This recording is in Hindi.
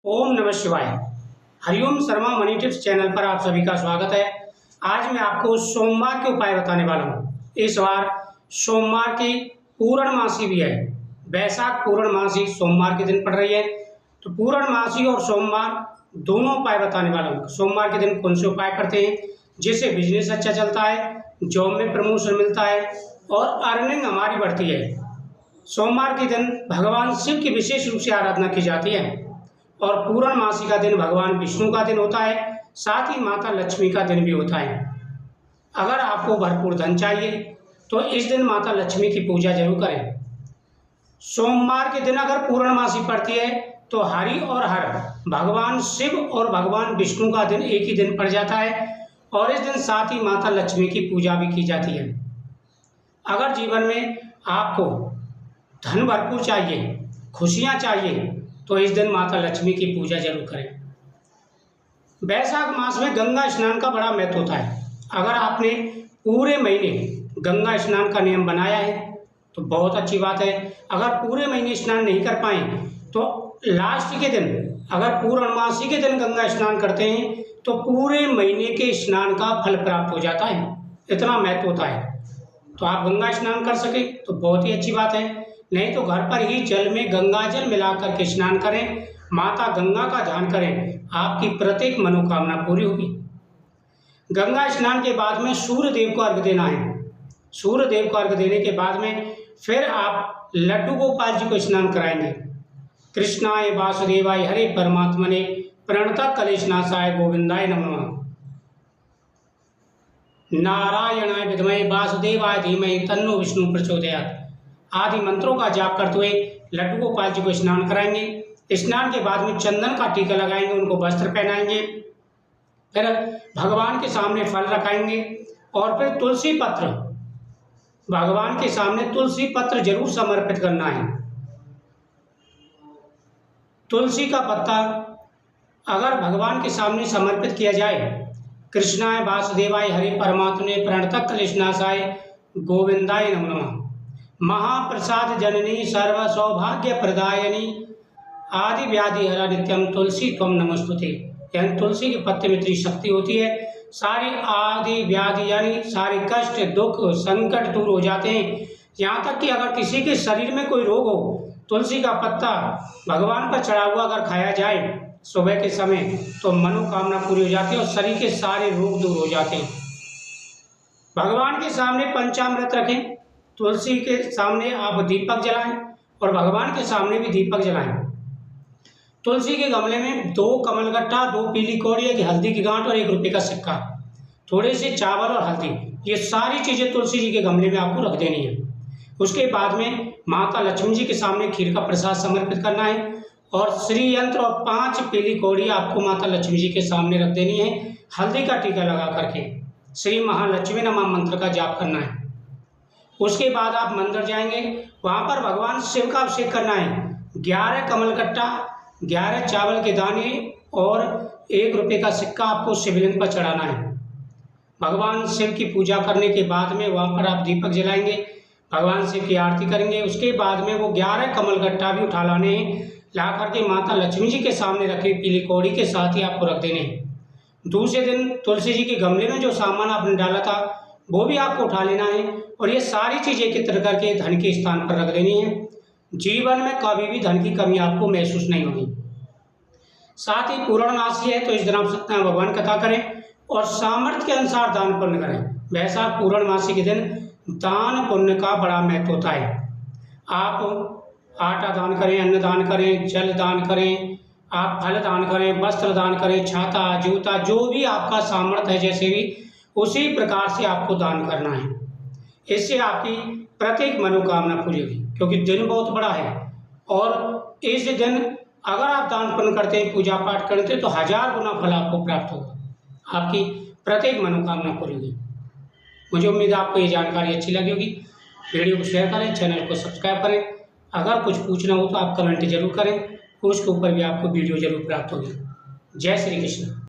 ओम नमः शिवाय। Hariom Sharma money tips channel पर आप सभी का स्वागत है। आज मैं आपको सोमवार के उपाय बताने वाला हूँ। इस बार सोमवार की पूर्णमासी भी है। वैशाख पूर्णमासी सोमवार के दिन पड़ रही है, तो पूर्णमासी और सोमवार दोनों उपाय बताने वाला हूँ। सोमवार के दिन कौन से उपाय करते हैं जिससे बिजनेस अच्छा चलता है, जॉब में प्रमोशन मिलता है और अर्निंग हमारी बढ़ती है। सोमवार के दिन भगवान शिव की विशेष रूप से आराधना की जाती है और पूर्णमासी का दिन भगवान विष्णु का दिन होता है, साथ ही माता लक्ष्मी का दिन भी होता है। अगर आपको भरपूर धन चाहिए तो इस दिन माता लक्ष्मी की पूजा जरूर करें। सोमवार के दिन अगर पूर्णमासी पड़ती है तो हरि और हर भगवान शिव और भगवान विष्णु का दिन एक ही दिन पड़ जाता है और इस दिन साथ ही माता लक्ष्मी की पूजा भी की जाती है। अगर जीवन में आपको धन भरपूर चाहिए, खुशियाँ चाहिए, तो इस दिन माता लक्ष्मी की पूजा जरूर करें। वैशाख मास में गंगा स्नान का बड़ा महत्व होता है। अगर आपने पूरे महीने गंगा स्नान का नियम बनाया है तो बहुत अच्छी बात है। अगर पूरे महीने स्नान नहीं कर पाए तो लास्ट के दिन, अगर पूर्णमासी के दिन गंगा स्नान करते हैं तो पूरे महीने के स्नान का फल प्राप्त हो जाता है। इतना महत्व होता है। तो आप गंगा स्नान कर सके तो बहुत ही अच्छी बात है, नहीं तो घर पर ही जल में गंगा जल मिला करके स्नान करें, माता गंगा का ध्यान करें, आपकी प्रत्येक मनोकामना पूरी होगी। गंगा स्नान के बाद में सूर्य देव को अर्घ्य देना है। सूर्य देव को अर्घ्य देने के बाद में फिर आप लड्डू गोपाल जी को स्नान कराएंगे। कृष्णाय वासुदेवाय हरे परमात्मने प्रणतः कलेशनाशाय गोविंदाय नमः। नारायणाय विद्महे वासुदेवाय धीमहि तन्नो विष्णु प्रचोदयात् आदि मंत्रों का जाप करते हुए लड्डू गोपाल जी को स्नान कराएंगे। स्नान के बाद में चंदन का टीका लगाएंगे, उनको वस्त्र पहनाएंगे, फिर भगवान के सामने फल रखाएंगे और फिर तुलसी पत्र, भगवान के सामने तुलसी पत्र जरूर समर्पित करना है। तुलसी का पत्ता अगर भगवान के सामने समर्पित किया जाए, कृष्णाय वासुदेवाय हरे परमात्मने प्रणतः क्लेशनाशाय गोविंदाय नमः। महाप्रसाद जननी सर्व सौभाग्य प्रदायनी आदि व्याधि हरा नित्यम तुलसी त्वम नमस्तुते। यानी तुलसी के पत्ते में इतनी शक्ति होती है, सारी आदि व्याधि यानी सारे कष्ट, दुख, संकट दूर हो जाते हैं। यहाँ तक कि अगर किसी के शरीर में कोई रोग हो, तुलसी का पत्ता भगवान पर चढ़ा हुआ अगर खाया जाए सुबह के समय तो मनोकामना पूरी हो जाती है और शरीर के सारे रोग दूर हो जाते हैं। भगवान के सामने पंचामृत रखें, तुलसी के सामने आप दीपक जलाएं और भगवान के सामने भी दीपक जलाएं। तुलसी के गमले में 2 कमलगट्टा, 2 पीली कौड़ी, 1 हल्दी की गांठ और 1 रुपये का सिक्का, थोड़े से चावल और हल्दी, ये सारी चीज़ें तुलसी जी के गमले में आपको रख देनी है। उसके बाद में माता लक्ष्मी जी के सामने खीर का प्रसाद समर्पित करना है और श्री यंत्र और 5 पीली कौड़ी आपको माता लक्ष्मी जी के सामने रख देनी है। हल्दी का टीका लगा करके श्री महालक्ष्मी नमः मंत्र का जाप करना है। उसके बाद आप मंदिर जाएंगे, वहाँ पर भगवान शिव का अभिषेक करना है। 11 कमलगट्टा, 11 चावल के दाने और 1 रुपये का सिक्का आपको शिवलिंग पर चढ़ाना है। भगवान शिव की पूजा करने के बाद में वहाँ पर आप दीपक जलाएंगे, भगवान शिव की आरती करेंगे। उसके बाद में वो 11 कमलगट्टा भी उठा लाने हैं, ला करके माता लक्ष्मी जी के सामने रखे पीली कौड़ी के साथ ही आपको रख देने हैं। दूसरे दिन तुलसी जी के गमले में जो सामान आपने डाला था वो भी आपको उठा लेना है और ये सारी चीज़ें एकत्र करके धन के स्थान पर रख देनी है। जीवन में कभी भी धन की कमी आपको महसूस नहीं होगी। साथ ही पूर्णमासी है तो इस दिन आप सत्यनारायण भगवान कथा करें और सामर्थ्य के अनुसार दान पुण्य करें। वैशाख पूर्णमासी के दिन दान पुण्य का बड़ा महत्व होता है। आप आटा दान करें, अन्न दान करें, जल दान करें, आप फल दान करें, वस्त्र दान करें, छाता, जूता, जो भी आपका सामर्थ्य है जैसे भी उसी प्रकार से आपको दान करना है। इससे आपकी प्रत्येक मनोकामना पूरी होगी, क्योंकि दिन बहुत बड़ा है और इस दिन अगर आप दान पुण्य करते हैं, पूजा पाठ करते हैं तो 1000 गुना फल आपको प्राप्त होगा, आपकी प्रत्येक मनोकामना पूरी होगी। मुझे उम्मीद है आपको ये जानकारी अच्छी लगी होगी। वीडियो को शेयर करें, चैनल को सब्सक्राइब करें। अगर कुछ पूछना हो तो आप कमेंट जरूर करें, उसके ऊपर भी आपको वीडियो जरूर प्राप्त होगी। जय श्री कृष्ण।